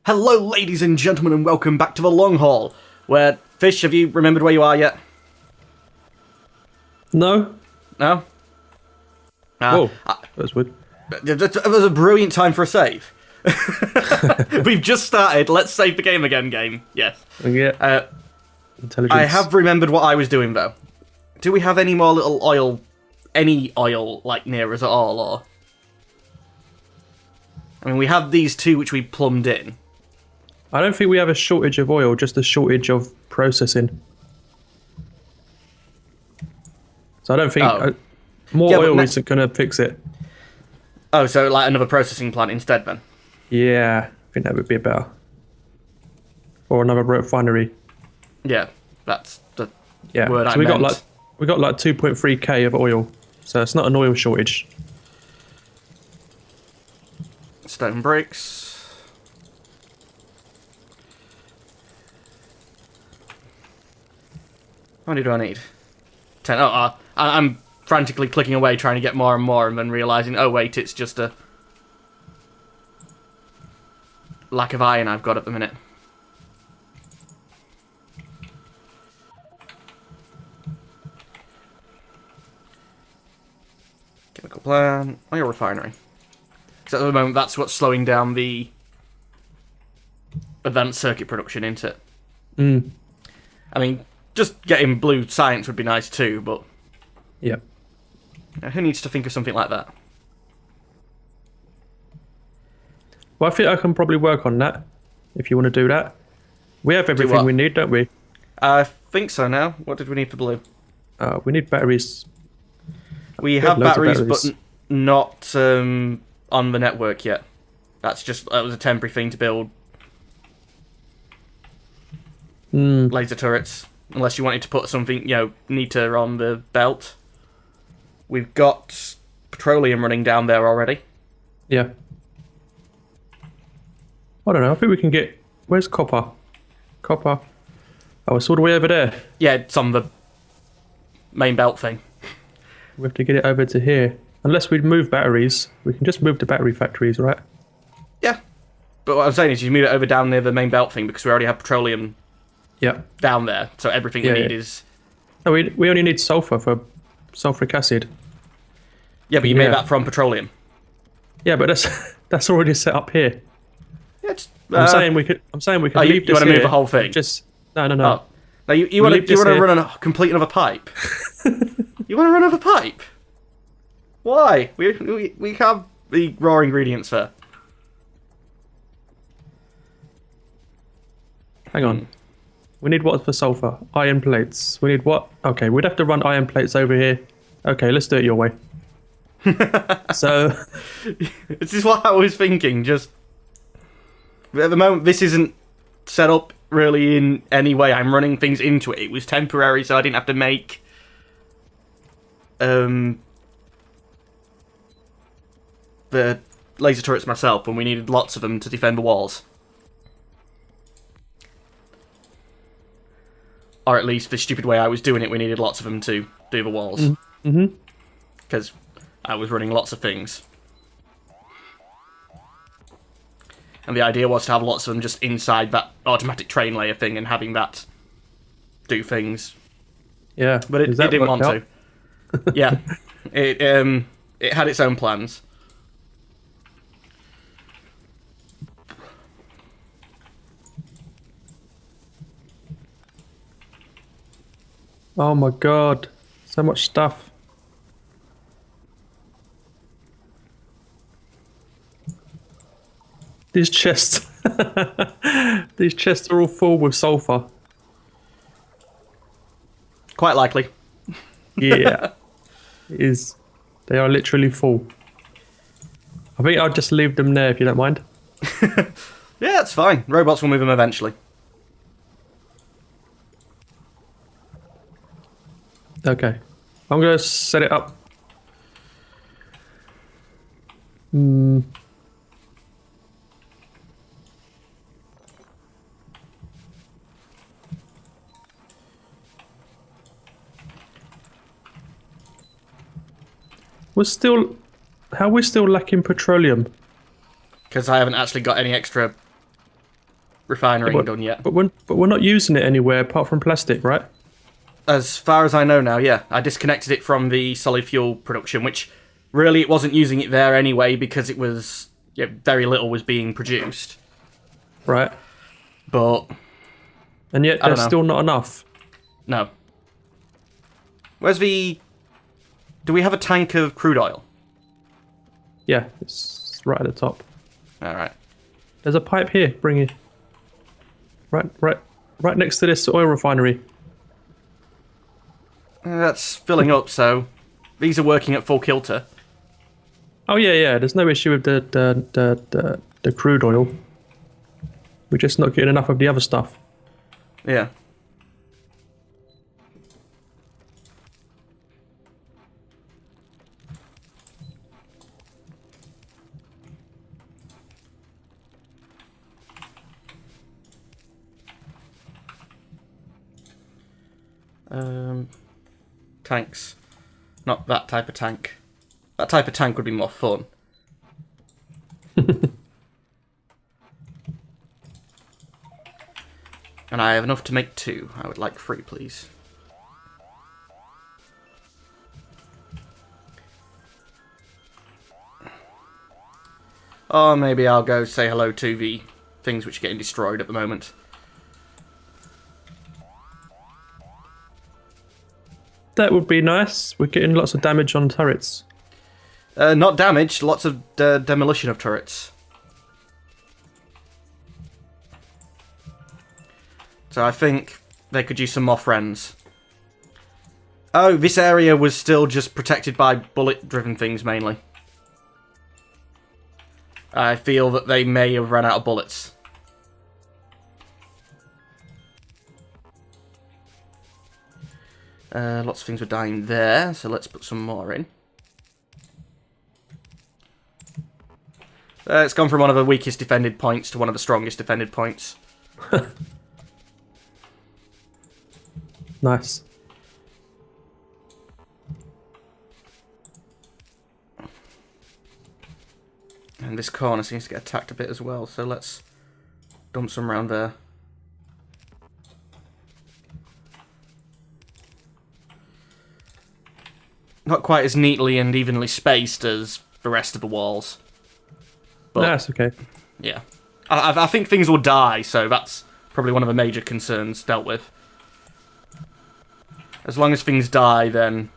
Hello, ladies and gentlemen, and welcome back to the long haul. Where, Fish, have you remembered where you are yet? No. No? Whoa, that's weird. It was a brilliant time for a save. We've just started. Let's save the game again, game. Yes. Yeah. Intelligence. I have remembered what I was doing, though. Do we have any more little oil, like, near us at all, or...? I mean, we have these two which we plumbed in. I don't think we have a shortage of oil, just a shortage of processing. So I don't think more oil isn't going to fix it. Oh, so like another processing plant instead, then? Yeah, I think that would be better. Or another refinery. Yeah, that's the Yeah. word I we meant. got like 2.3k of oil, so it's not an oil shortage. Stone bricks. How many do I need? 10. Oh, I'm frantically clicking away trying to get more and more and then realising, oh wait, it's just a lack of iron I've got at the minute. Chemical plant, oil refinery. Because at the moment that's what's slowing down the advanced circuit production, isn't it? Mm. I mean, just getting blue science would be nice too, but... Yeah. Who needs to think of something like that? Well, I think I can probably work on that, if you want to do that. We have everything we need, don't we? I think so now. What did we need for blue? We need batteries. We have batteries, but not on the network yet. That was a temporary thing to build laser turrets. Unless you wanted to put something, neater on the belt. We've got petroleum running down there already. Yeah. I don't know. I think we can get... Where's copper? Copper. Oh, it's all the way over there. Yeah, it's on the main belt thing. We have to get it over to here. Unless we move batteries. We can just move the battery factories, right? Yeah. But what I'm saying is you move it over down near the main belt thing because we already have petroleum down there. So everything we need is... No, we only need sulfur for sulfuric acid. Yeah, but you made that from petroleum. Yeah, but that's already set up here. Yeah, I'm saying we could leave this. You want to move the whole thing? Just no. Oh. No, you want to run a complete another pipe? You want to run another pipe? Why? We have the raw ingredients there. Hang on. We need what for sulfur? Iron plates. We need what? Okay, we'd have to run iron plates over here. Okay, let's do it your way. So... This is what I was thinking, just... At the moment, this isn't set up really in any way. I'm running things into it. It was temporary, so I didn't have to make... the laser turrets myself, and we needed lots of them to defend the walls. Or at least the stupid way I was doing it, we needed lots of them to do the walls. Mm-hmm. Because I was running lots of things. And the idea was to have lots of them just inside that automatic train layer thing and having that do things. Yeah. But it didn't want to. Yeah. It had its own plans. Oh my god. So much stuff. These chests. These chests are all full with sulfur. Quite likely. Yeah. It is. They are literally full. I think I'll just leave them there if you don't mind. Yeah, that's fine. Robots will move them eventually. Okay. I'm going to set it up. How we're still lacking petroleum? Because I haven't actually got any extra refinery done yet. But we're not using it anywhere apart from plastic, right? As far as I know now, yeah. I disconnected it from the solid fuel production, which really it wasn't using it there anyway because it was very little was being produced. Right. But And yet there's still not enough. No. Where's the... Do we have a tank of crude oil? Yeah, it's right at the top. Alright. There's a pipe here, bring it. Right next to this oil refinery. That's filling up, so these are working at full kilter. Oh yeah. There's no issue with the crude oil. We're just not getting enough of the other stuff. Yeah. Tanks. Not that type of tank. That type of tank would be more fun. And I have enough to make 2. I would like 3, please. Or maybe I'll go say hello to the things which are getting destroyed at the moment. That would be nice. We're getting lots of damage on turrets. Not damage, lots of demolition of turrets. So I think they could use some more friends. Oh, this area was still just protected by bullet-driven things, mainly. I feel that they may have run out of bullets. Lots of things were dying there, so let's put some more in. It's gone from one of the weakest defended points to one of the strongest defended points. Nice. And this corner seems to get attacked a bit as well, so let's dump some around there. Not quite as neatly and evenly spaced as the rest of the walls. But, That's okay. Yeah. I think things will die, so that's probably one of the major concerns dealt with. As long as things die, then...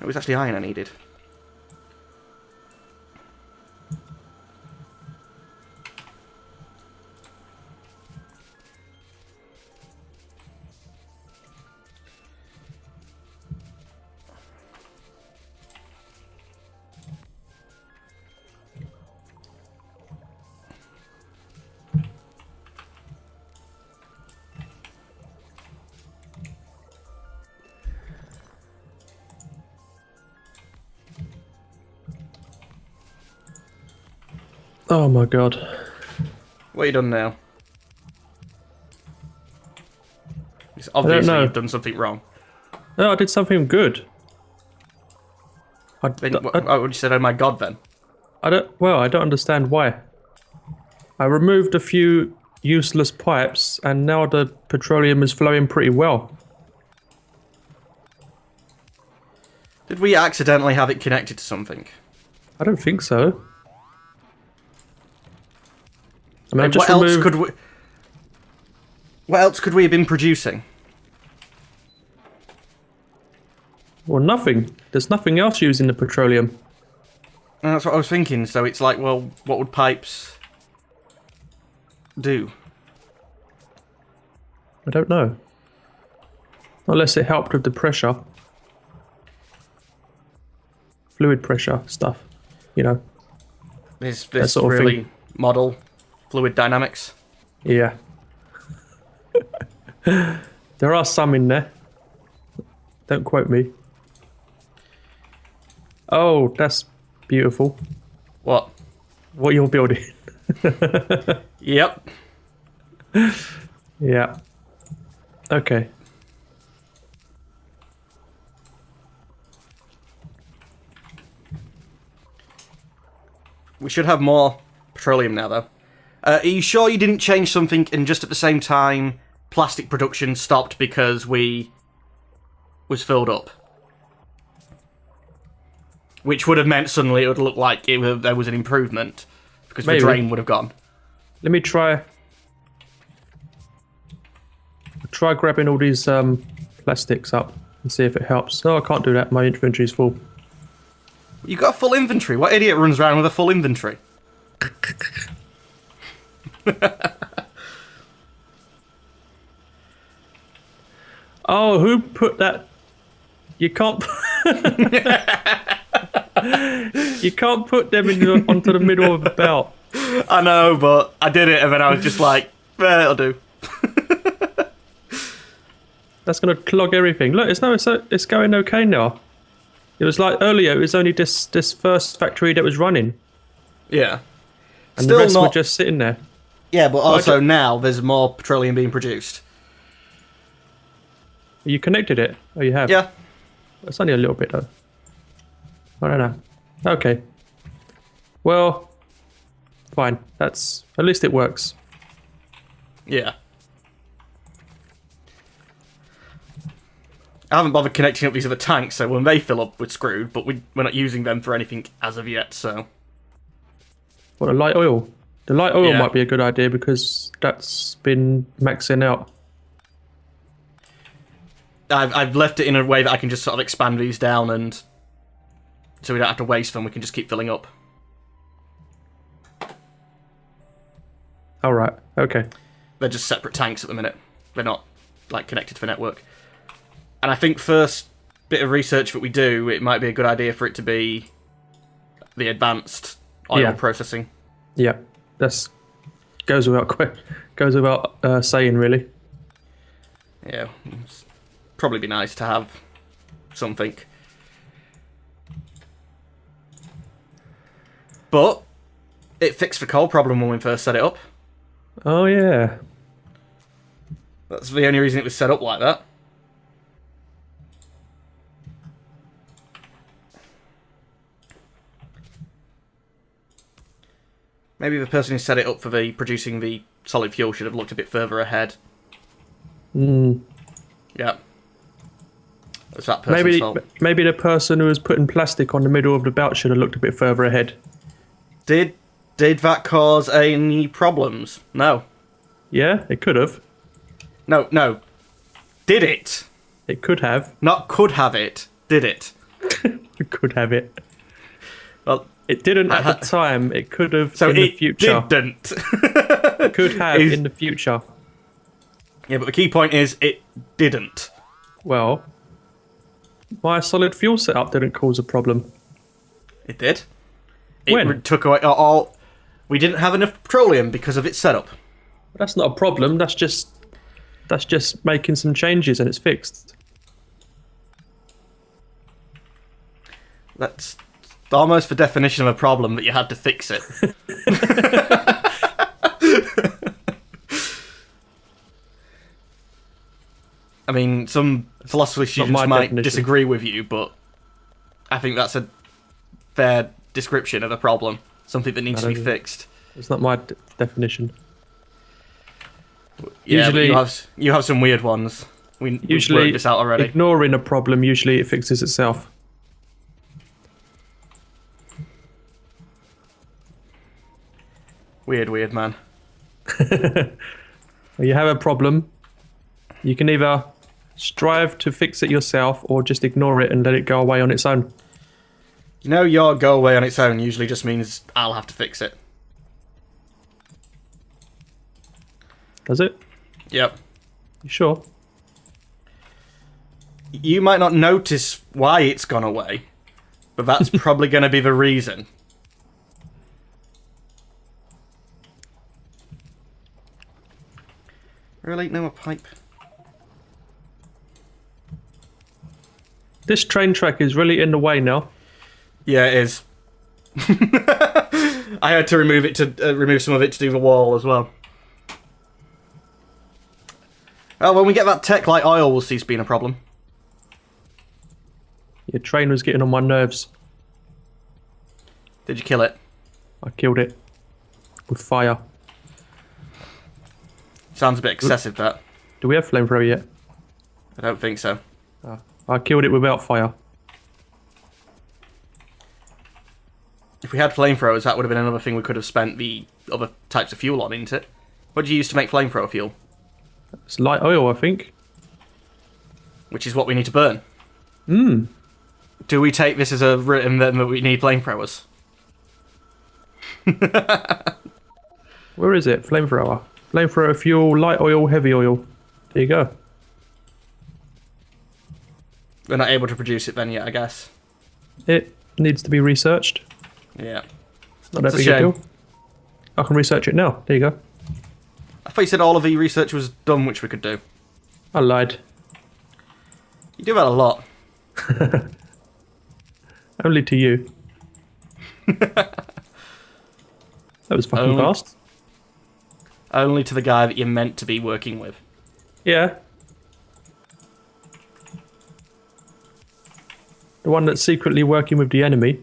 It was actually iron I needed. Oh my god. What have you done now? It's obviously you've done something wrong. No, I did something good. What would you say, oh my god, then? I don't understand why. I removed a few useless pipes and now the petroleum is flowing pretty well. Did we accidentally have it connected to something? I don't think so. I mean, What else could we have been producing? Well, nothing. There's nothing else using the petroleum. And that's what I was thinking. So it's like, well, what would pipes do? I don't know. Unless it helped with the pressure. Fluid pressure stuff. You know. This sort of really thing. model fluid dynamics. Yeah. There are some in there. Don't quote me. Oh, that's beautiful. What? What you're building. Yep. Yeah. Okay. We should have more petroleum now, though. Are you sure you didn't change something and just at the same time plastic production stopped because we was filled up? Which would have meant suddenly it would look like there was an improvement because Maybe. the drain would have gone. Let me try grabbing all these plastics up and see if it helps. No, I can't do that. My inventory's full. You got a full inventory. What idiot runs around with a full inventory? Oh, who put that? You can't. You can't put them onto the middle of the belt. I know, but I did it, and then I was just like, it'll do. That's gonna clog everything. Look, it's going okay now. It was like earlier. It was only this first factory that was running, Yeah. and Still the rest not. were just sitting there. Yeah, but also now there's more petroleum being produced. You connected it? Oh, you have. Yeah. It's only a little bit though. I don't know. Okay. Well, fine. At least it works. Yeah. I haven't bothered connecting up these other tanks, so when they fill up, we're screwed, but we're not using them for anything as of yet, so... What, a light oil? The light oil Yeah. might be a good idea because that's been maxing out. I've left it in a way that I can just sort of expand these down, and so we don't have to waste them, we can just keep filling up. Alright, okay. They're just separate tanks at the minute. They're not, like, connected to the network. And I think first bit of research that we do, it might be a good idea for it to be the advanced oil processing. Yeah, that's goes without saying, really. Yeah, it's probably be nice to have something. But it fixed the coal problem when we first set it up. Oh yeah. That's the only reason it was set up like that. Maybe the person who set it up for the producing the solid fuel should have looked a bit further ahead. Mm. Yeah. It's that person's fault. Maybe the person who was putting plastic on the middle of the belt should have looked a bit further ahead. Did that cause any problems? No. Yeah, it could have. No. Did it? It could have. Not could have it. Did it? It could have it. Well, it didn't at the time. It could have so in the future. It didn't. It could have in the future. Yeah, but the key point is it didn't. Well, my solid fuel setup didn't cause a problem. It did. When? It took away all. We didn't have enough petroleum because of its setup. That's not a problem. That's just making some changes and it's fixed. That's almost the definition of a problem that you had to fix it. I mean, some philosophy students might disagree with you, but I think that's a fair description of a problem. Something that needs to be fixed. It's not my definition. Yeah, usually, you have some weird ones. We've worked this out already. Ignoring a problem, usually it fixes itself. Weird, man. You have a problem. You can either strive to fix it yourself or just ignore it and let it go away on its own. You know, your go away on its own usually just means I'll have to fix it. Does it? Yep. You sure? You might not notice why it's gone away, but that's probably going to be the reason. Really? No more pipe? This train track is really in the way now. Yeah, it is. I had to remove some of it to do the wall as well. Oh, when we get that tech light oil will cease being a problem. Your train was getting on my nerves. Did you kill it? I killed it with fire. Sounds a bit excessive, that. Do we have flamethrower yet? I don't think so. Oh, I killed it without fire. If we had flamethrowers, that would have been another thing we could have spent the other types of fuel on, isn't it? What do you use to make flamethrower fuel? It's light oil, I think. Which is what we need to burn. Hmm. Do we take this as a written that we need flamethrowers? Where is it? Flamethrower. Flamethrower fuel, light oil, heavy oil. There you go. We're not able to produce it then yet, I guess. It needs to be researched. Yeah. It's not that It's a big a shame. deal. I can research it now. There you go. I thought you said all of the research was done, which we could do. I lied. You do that a lot. Only to you. That was fucking Only- fast. Only to the guy that you're meant to be working with. Yeah. The one that's secretly working with the enemy.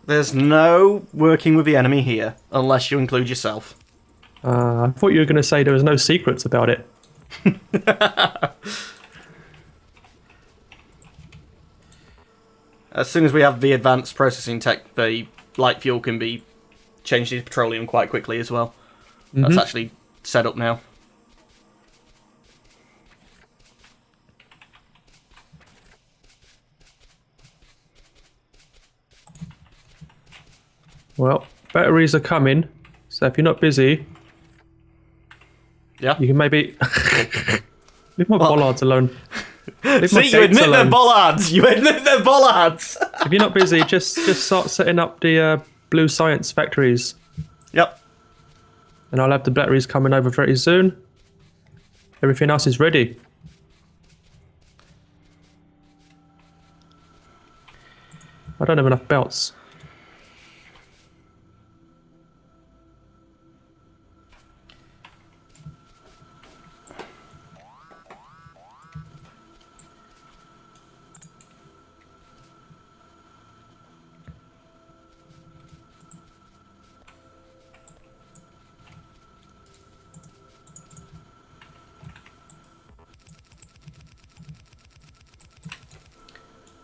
There's no working with the enemy here, unless you include yourself. I thought you were going to say there was no secrets about it. As soon as we have the advanced processing tech, the light fuel can be changed into petroleum quite quickly as well. That's actually set up now. Well, batteries are coming, so if you're not busy, Yeah. you can maybe leave my bollards alone. Leave my See, you gates admit they're alone. bollards! You admit they're bollards! If you're not busy, just start setting up the blue science factories, Yep. and I'll have the batteries coming over very soon. Everything else is ready. I don't have enough belts.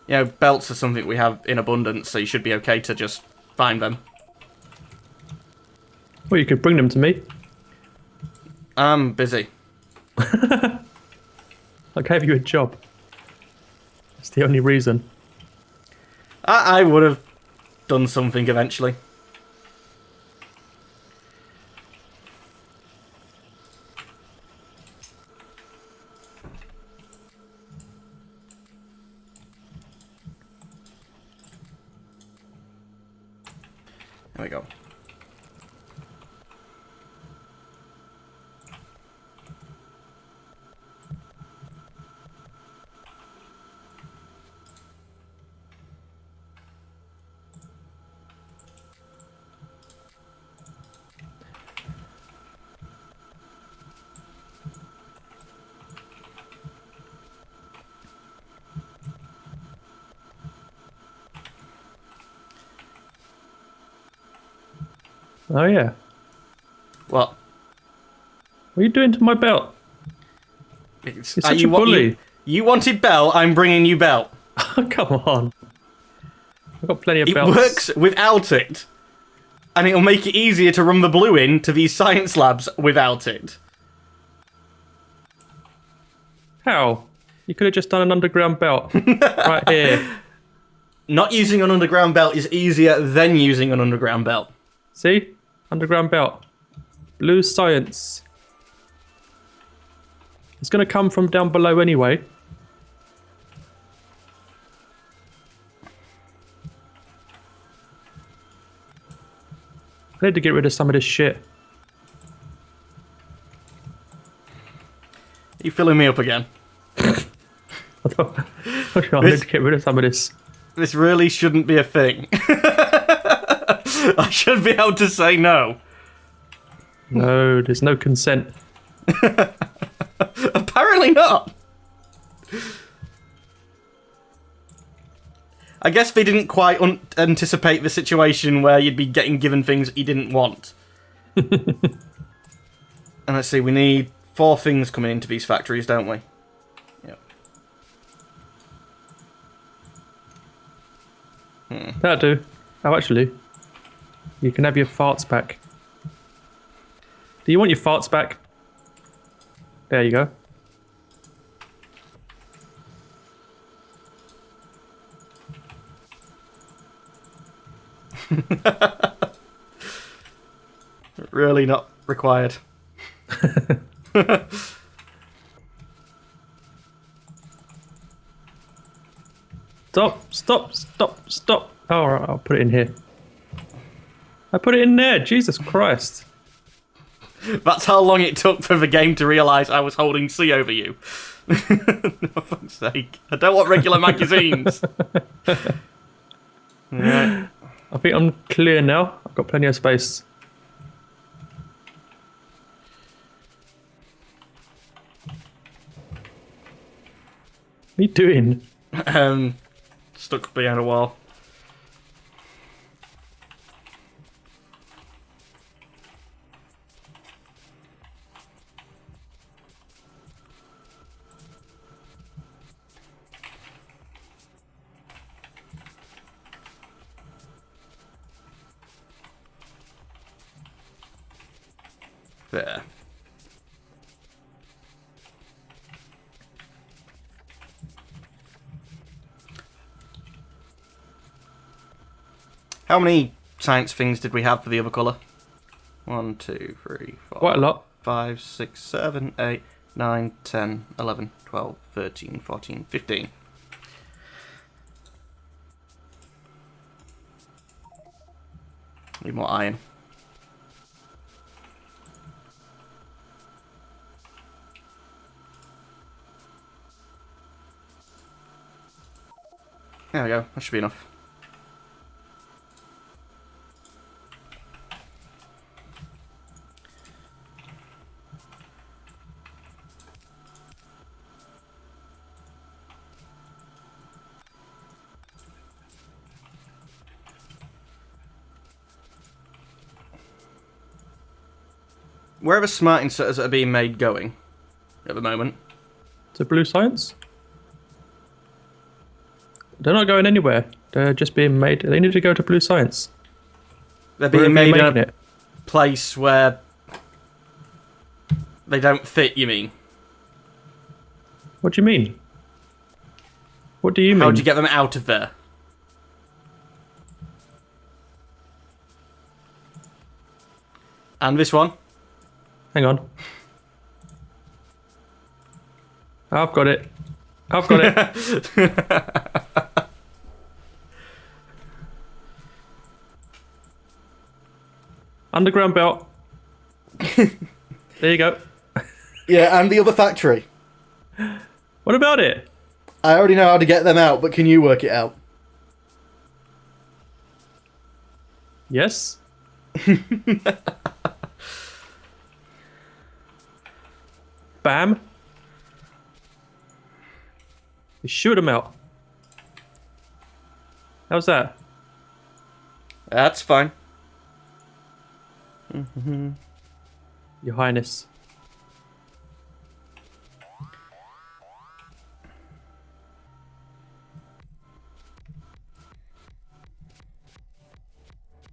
You know, belts are something we have in abundance, so you should be okay to just find them. Well, you could bring them to me. I'm busy. I gave you a job. That's the only reason. I would have done something eventually. There we go. Oh yeah. What? What are you doing to my belt? It's, You're such a bully. You wanted belt, I'm bringing you belt. Come on. I've got plenty of It belts. works without it. And it'll make it easier to run the blue in to these science labs without it. How? You could have just done an underground belt. Right here. Not using an underground belt is easier than using an underground belt. See? Underground belt. Blue science. It's going to come from down below anyway. I need to get rid of some of this shit. Are you filling me up again? I need to get rid of some of this. This really shouldn't be a thing. I should be able to say no. No, there's no consent. Apparently not. I guess they didn't quite anticipate the situation where you'd be getting given things that you didn't want. And And let's see, we need 4 things coming into these factories, don't we? Yep. That'll do. Oh, actually, you can have your farts back. Do you want your farts back? There you go. Really not required. Stop. Oh, all right, I'll put it in here. I put it in there. Jesus Christ. That's how long it took for the game to realise I was holding C over you. No, for fuck's sake. I don't want regular magazines. Right. I think I'm clear now. I've got plenty of space. What are you doing? Stuck behind a wall. There. How many science things did we have for the other colour? 1, 2, 3, 4. Quite a lot. 5, 6, 7, 8, 9, 10, 11, 12, 13, 14, 15. Need more iron. There we go, that should be enough. Where are the smart inserters that are being made going at the moment? To Blue Science? They're not going anywhere. They're just being made. They need to go to Blue Science. They're being made in a it? place where they don't fit, you mean? What do you mean? What do you mean? How'd you get them out of there? And this one? Hang on. I've got it. I've got it. Underground belt. There you go. Yeah, and the other factory. What about it? I already know how to get them out, but can you work it out? Yes. Bam. You shoot him out. How's that? That's fine. Your Highness.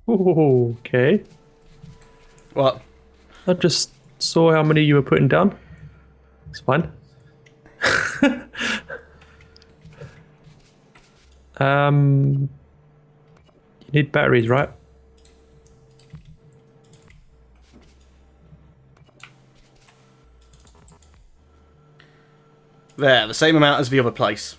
Ooh, okay. What? I just saw how many you were putting down. It's fine. You need batteries, right? There, the same amount as the other place.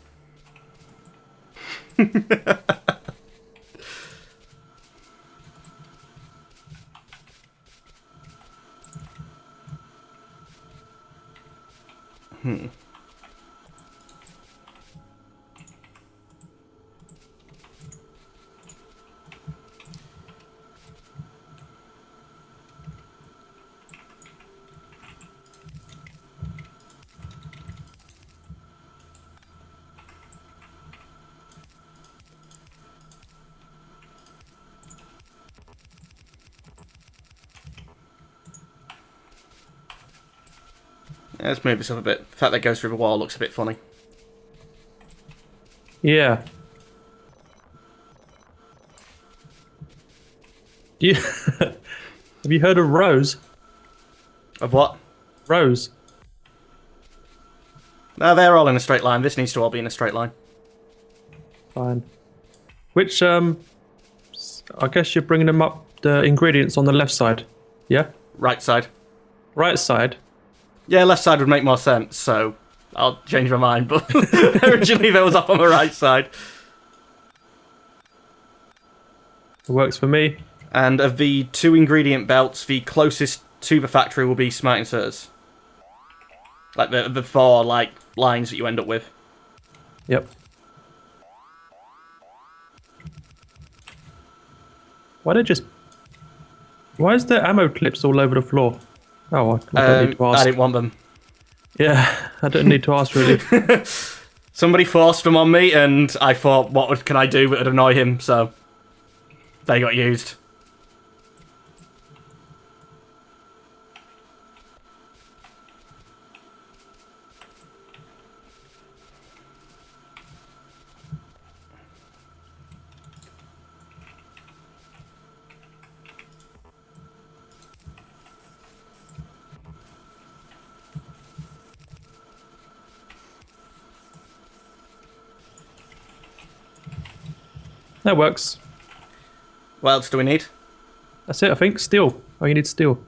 Let's move this up a bit. The fact that it goes through the wall looks a bit funny. Yeah. Have you heard of Rose? Of what? Rose. No, they're all in a straight line. This needs to all be in a straight line. Fine. Which, I guess you're bringing them up the ingredients on the left side. Yeah? Right side. Right side. Yeah, left side would make more sense, so I'll change my mind, but originally that was up on the right side. It works for me. And of the 2 ingredient belts, the closest to the factory will be smart inserters. Like the 4 like lines that you end up with. Yep. Why is there ammo clips all over the floor? Oh, I don't need to ask. I didn't want them. Yeah, I don't need to ask really. Somebody forced them on me, and I thought, can I do that would annoy him? So they got used. That works. What else do we need? That's it, I think. Steel. Oh, you need steel.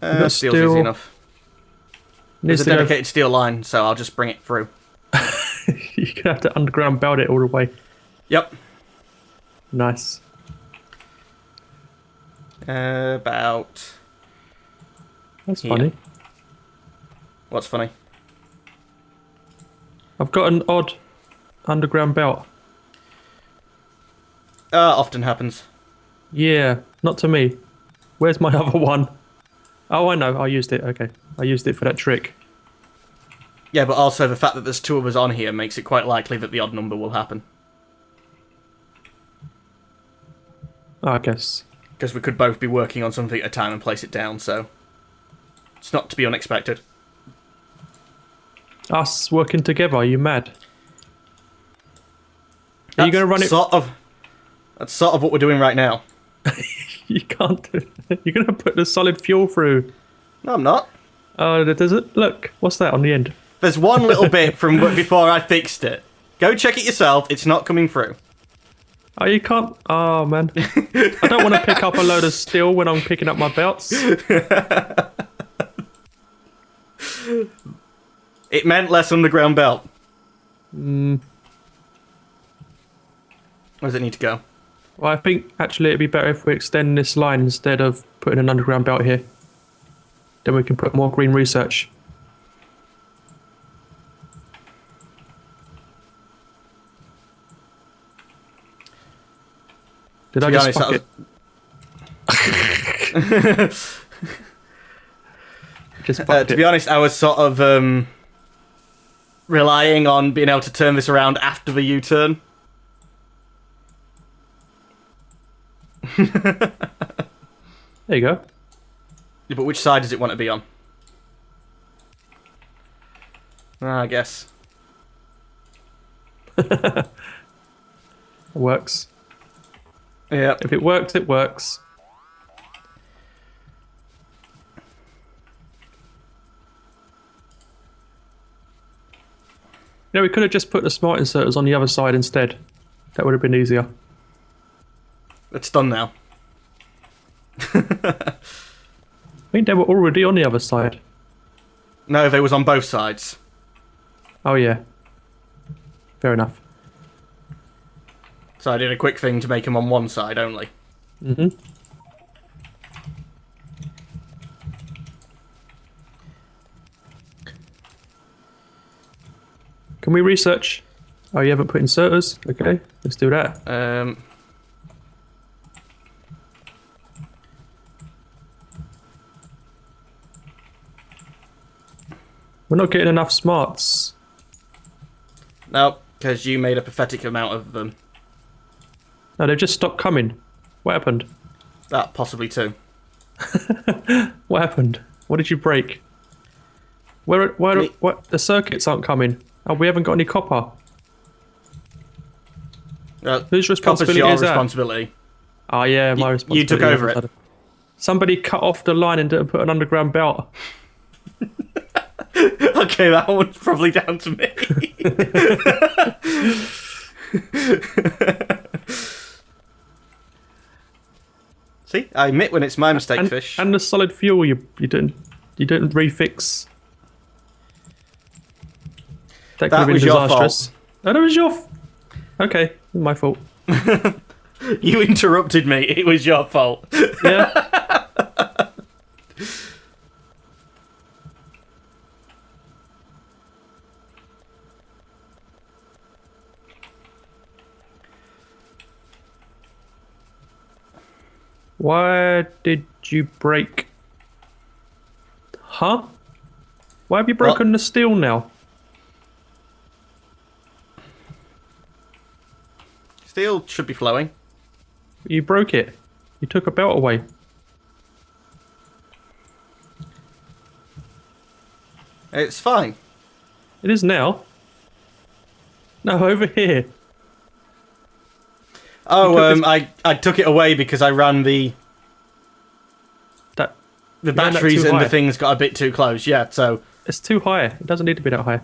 Steel's steel. easy enough. There's a dedicated steel line, so I'll just bring it through. You're going to have to underground belt it all the way. Yep. Nice. About... That's funny. What's funny? I've got an odd underground belt. Often happens. Yeah, not to me. Where's my other one? Oh, I know. I used it. Okay. I used it for that trick. Yeah, but also the fact that there's 2 of us on here makes it quite likely that the odd number will happen. Oh, I guess. Because we could both be working on something at a time and place it down, so... It's not to be unexpected. Us working together, are you mad? Are you going to run it? That's sort of what we're doing right now. You can't do it. You're going to put the solid fuel through. No, I'm not. Oh, does it? Look, what's that on the end? There's one little bit from before I fixed it. Go check it yourself. It's not coming through. Oh, you can't. Oh, man. I don't want to pick up a load of steel when I'm picking up my belts. It meant less underground belt. Mm. Where does it need to go? Well, I think actually it'd be better if we extend this line instead of putting an underground belt here. Then we can put more green research. Did I just fuck it? To be honest, I was sort of relying on being able to turn this around after the U-turn. There you go. Yeah, but which side does it want to be on? I guess. It works. Yeah. If it works, it works. Yeah, we could have just put the smart inserters on the other side instead. That would have been easier. It's done now. I think they were already on the other side. No, they was on both sides. Oh yeah. Fair enough. So I did a quick thing to make them on one side only. Mm-hmm. Can we research? Oh, you haven't put inserters? Okay, let's do that. We're not getting enough smarts. No, because you made a pathetic amount of them. No, they've just stopped coming. What happened? That possibly too. What happened? What did you break? What? The circuits aren't coming. Oh, we haven't got any copper. Whose responsibility your is that? responsibility. Oh yeah, my responsibility. You took over it. Somebody cut off the line and didn't put an underground belt. Okay, that one's probably down to me. See, I admit when it's my mistake, fish. And the solid fuel you didn't refix. That could have been was your disastrous. Oh, that was your. Okay, my fault. You interrupted me. It was your fault. Yeah. Why did you break? Huh? Why have you broken the steel now? Steel should be flowing. You broke it. You took a belt away. It's fine. It is now. No, over here. Oh, I took it away because I ran the batteries and the things got a bit too close. Yeah, so it's too high. It doesn't need to be that high.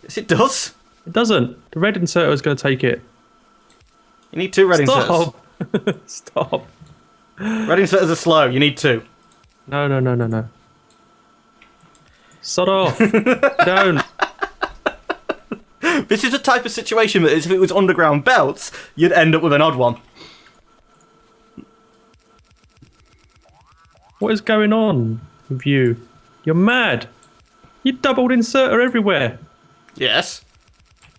Yes, it does. It doesn't. The red inserter is going to take it. You need 2 red inserters. Stop. Red inserters are slow. You need 2. No. Sod off. Don't. This is a type of situation that if it was underground belts, you'd end up with an odd one. What is going on with you? You're mad. You doubled inserter everywhere. Yes.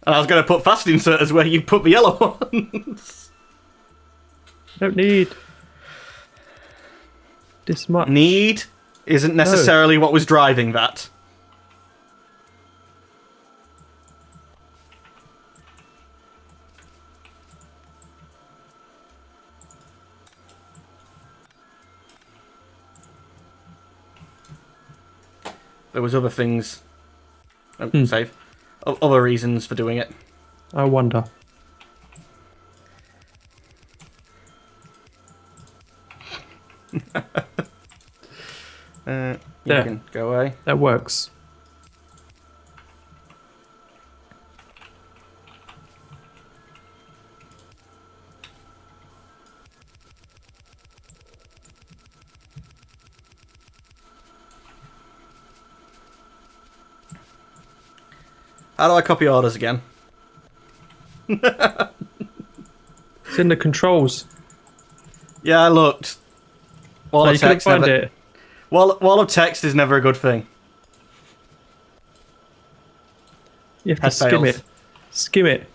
And I was going to put fast inserters where you put the yellow ones. Don't need this much. Need isn't necessarily what was driving that. There was other things. Save. Other reasons for doing it. I wonder. You There. can go away. That works. How do I copy orders again? It's in the controls. Yeah, I looked. Wall No, of you couldn't text find never. it. Wall of text is never a good thing. You have to Head skim fails. it. Skim it.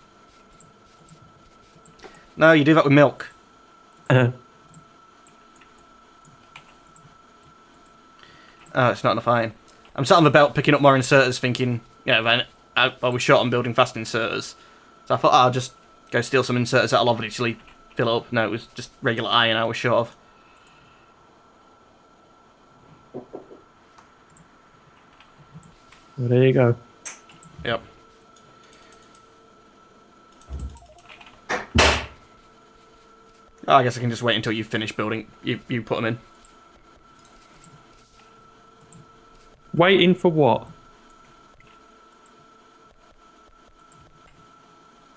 No, you do that with milk. Uh, Oh, it's not enough iron. I'm sat on the belt picking up more inserters thinking, yeah, man, I was short on building fast inserters. So I thought, I'll just go steal some inserters that'll obviously fill up. No, it was just regular iron I was short of. well, there you go. Yep. Oh, I guess I can just wait until you finish building. You put them in. Waiting for what?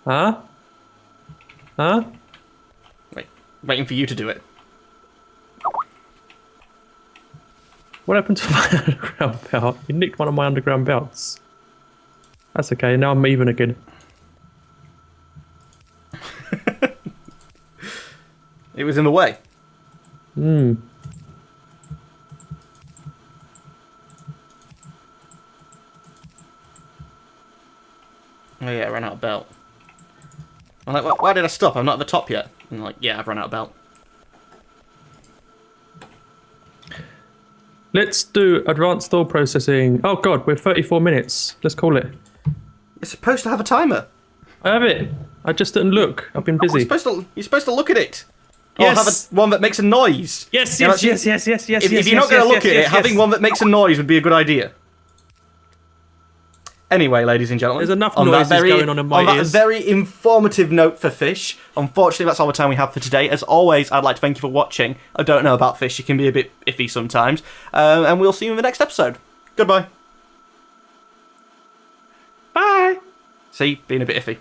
Huh? Huh? Waiting for you to do it. What happened to my underground belt? You nicked one of my underground belts. That's okay, now I'm even again. It was in the way. Hmm. Oh yeah, I ran out of belt. I'm like, why did I stop? I'm not at the top yet. And I'm like, yeah, I've run out of belt. Let's do advanced store processing. Oh god, we're 34 minutes. Let's call it. You're supposed to have a timer. I have it. I just didn't look. I've been busy. You're supposed to look at it. Or have Yes. one that makes a noise. Yes, You know, yes, yes, yes, yes, yes. If you're not going to look at it, having one that makes a noise would be a good idea. Anyway, ladies and gentlemen, There's enough noises going on in my that ears. very informative note for fish, unfortunately that's all the time we have for today. As always, I'd like to thank you for watching. I don't know about fish, you can be a bit iffy sometimes. And we'll see you in the next episode. Goodbye. Bye. See, being a bit iffy.